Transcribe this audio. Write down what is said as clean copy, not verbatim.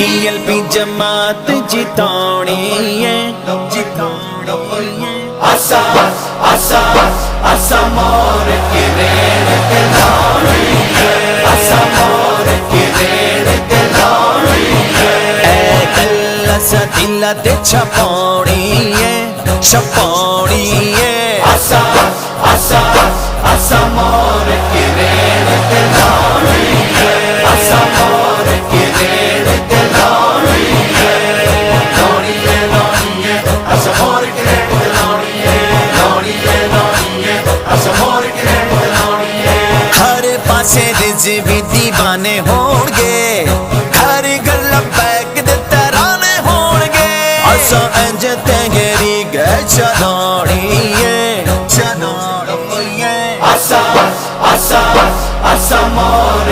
PLP जमात जितानी है आसा आसा आसा मोर के रेड़ के लाड़ी है आसा मोर के रेड़ के लाड़ी है गल्ला सा दिला ते छपानी है आसा आसा आसा मोर के रेड़ के लाड़ी है आसा मोर के रेड़ के लाड़ी है आसा मोर के रेड़ के लाड़ी है आसा मोर के रेड़ के लाड़ी है हर पासे रिज़वी दीवाने होंगे हर गल बैग दे तराने होंगे असा इंज तेरी गए चलानी है आसा आसा आसा मोर